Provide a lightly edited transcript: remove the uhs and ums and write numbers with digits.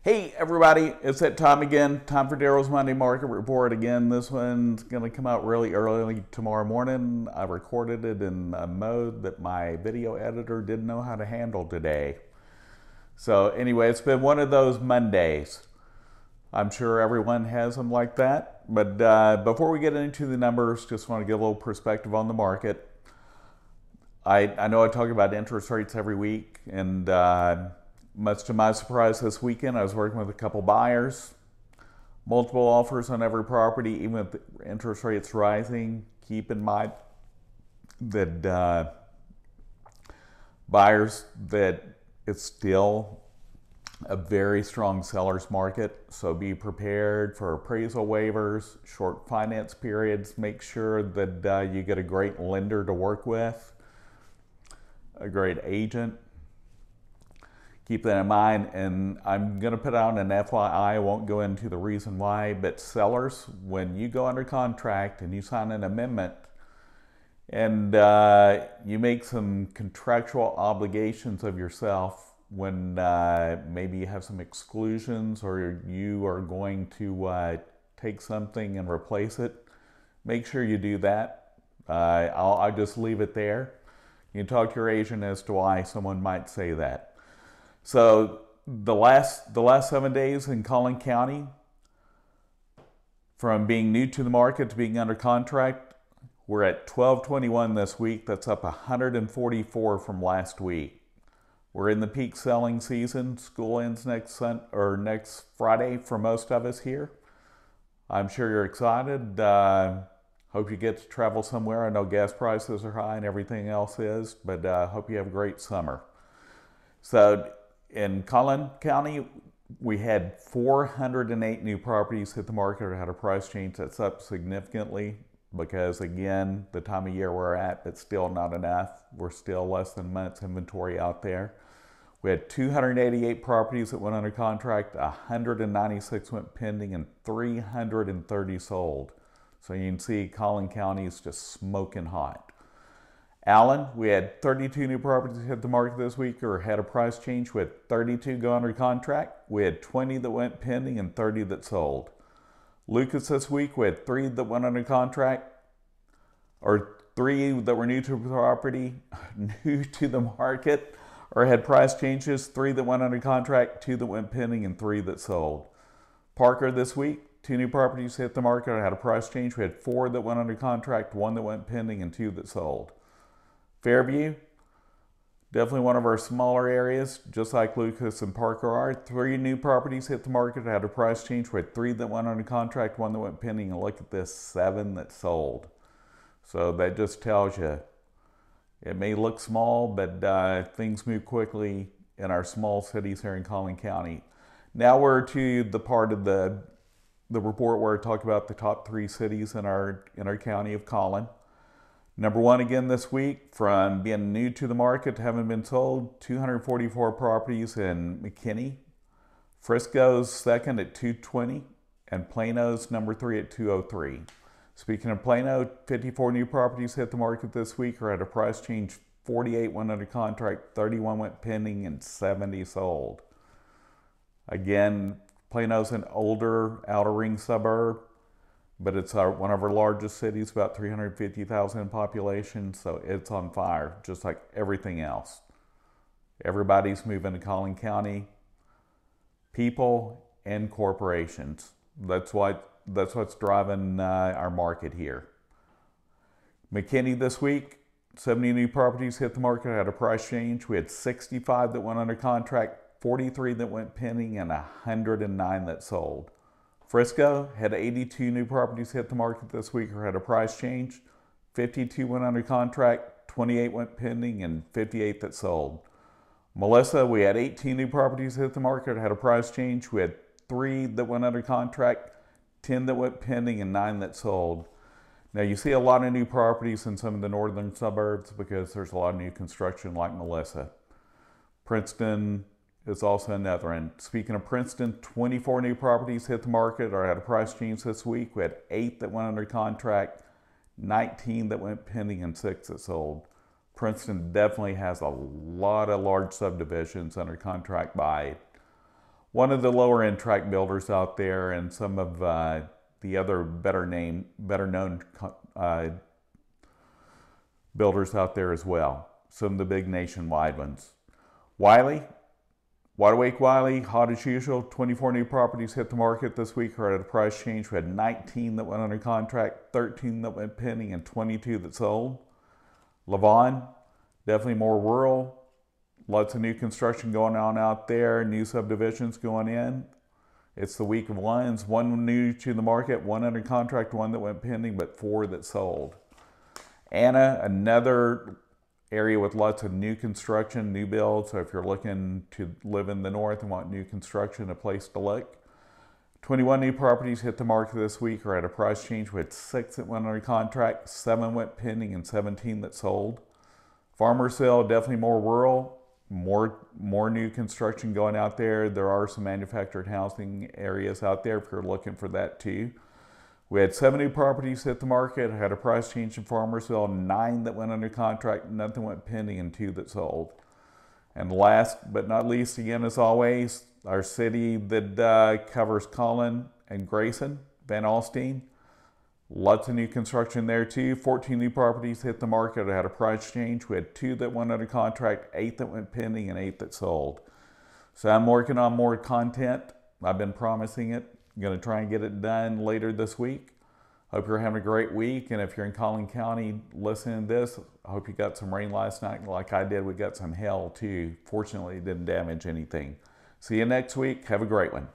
Hey everybody, it's that time again. Time for Daryl's Monday Market Report again. This one's going to come out really early tomorrow morning. I recorded it in a mode that my video editor didn't know how to handle today. So anyway, it's been one of those Mondays. I'm sure everyone has them like that. But before we get into the numbers, just want to give a little perspective on the market. I know I talk about interest rates every week, and much to my surprise this weekend, I was working with a couple buyers. Multiple offers on every property, even with interest rates rising. Keep in mind that buyers, that it's still a very strong seller's market. So be prepared for appraisal waivers, short finance periods. Make sure that you get a great lender to work with, a great agent. Keep that in mind, and I'm going to put out an FYI. I won't go into the reason why, but sellers, when you go under contract and you sign an amendment and you make some contractual obligations of yourself when maybe you have some exclusions or you are going to take something and replace it, make sure you do that. I'll just leave it there. You can talk to your agent as to why someone might say that. So the last 7 days in Collin County, from being new to the market to being under contract, we're at 1221 this week. That's up 144 from last week. We're in the peak selling season. School ends next Friday for most of us here. I'm sure you're excited. Hope you get to travel somewhere. I know gas prices are high and everything else is, but hope you have a great summer. So in Collin County, we had 408 new properties hit the market or had a price change. That's up significantly because, again, the time of year we're at, but still not enough. We're still less than a month's inventory out there. We had 288 properties that went under contract, 196 went pending, and 330 sold. So you can see Collin County is just smoking hot. Allen, we had 32 new properties hit the market this week or had a price change. We had 32 go under contract. We had 20 that went pending and 30 that sold. Lucas this week, we had 3 that went under contract, or 3 that were new to property, new to the market, or had price changes. 3 that went under contract, 2 that went pending, and 3 that sold. Parker this week, 2 new properties hit the market or had a price change. We had 4 that went under contract, 1 that went pending, and 2 that sold. Fairview, definitely one of our smaller areas, just like Lucas and Parker are. 3 new properties hit the market, had a price change. We had 3 that went under contract, 1 that went pending, and look at this, 7 that sold. So that just tells you, it may look small, but things move quickly in our small cities here in Collin County. Now we're to the part of the report where I talk about the top 3 cities in our county of Collin. Number 1 again this week, from being new to the market to having been sold, 244 properties in Mckinney. Frisco's second at 220, and Plano's number 3 at 203. Speaking of Plano, 54 new properties hit the market this week or had a price change. 48 went under contract, 31 went pending, and 70 sold. Again, Plano's an older outer ring suburb, but it's one of our largest cities, about 350,000 in population, so it's on fire, just like everything else. Everybody's moving to Collin County, people and corporations. That's what's driving our market here. Mckinney this week, 70 new properties hit the market, had a price change. We had 65 that went under contract, 43 that went pending, and 109 that sold. Frisco had 82 new properties hit the market this week or had a price change. 52 went under contract, 28 went pending, and 58 that sold. Melisa, we had 18 new properties hit the market, had a price change. We had 3 that went under contract, 10 that went pending, and 9 that sold. Now you see a lot of new properties in some of the northern suburbs because there's a lot of new construction like Melisa. Princeton is also another. And speaking of Princeton, 24 new properties hit the market or had a price change this week. We had 8 that went under contract, 19 that went pending, and 6 that sold. Princeton definitely has a lot of large subdivisions under contract by one of the lower end tract builders out there, and some of the other better known builders out there as well. Some of the big nationwide ones. Wylie, Wide Awake Wylie, hot as usual. 24 new properties hit the market this week or at a price change. We had 19 that went under contract, 13 that went pending, and 22 that sold. Lavon, definitely more rural. Lots of new construction going on out there, new subdivisions going in. It's the week of ones. One new to the market, one under contract, one that went pending, but 4 that sold. Anna, another area with lots of new construction, new builds. So if you're looking to live in the north and want new construction, a place to look. 21 new properties hit the market this week or at a price change. We had 6 that went under contract, 7 went pending, and 17 that sold. Farmersville, definitely more rural, more new construction going out there. There are some manufactured housing areas out there if you're looking for that too. We had 7 new properties hit the market, had a price change in Farmersville, 9 that went under contract, nothing went pending, and 2 that sold. And last but not least, again as always, our city that covers Collin and Grayson, Van Alstyne. Lots of new construction there too. 14 new properties hit the market, had a price change. We had 2 that went under contract, 8 that went pending, and 8 that sold. So I'm working on more content. I've been promising it. I'm going to try and get it done later this week. Hope you're having a great week. And if you're in Collin County listening to this, I hope you got some rain last night like I did. We got some hail too. Fortunately, it didn't damage anything. See you next week. Have a great one.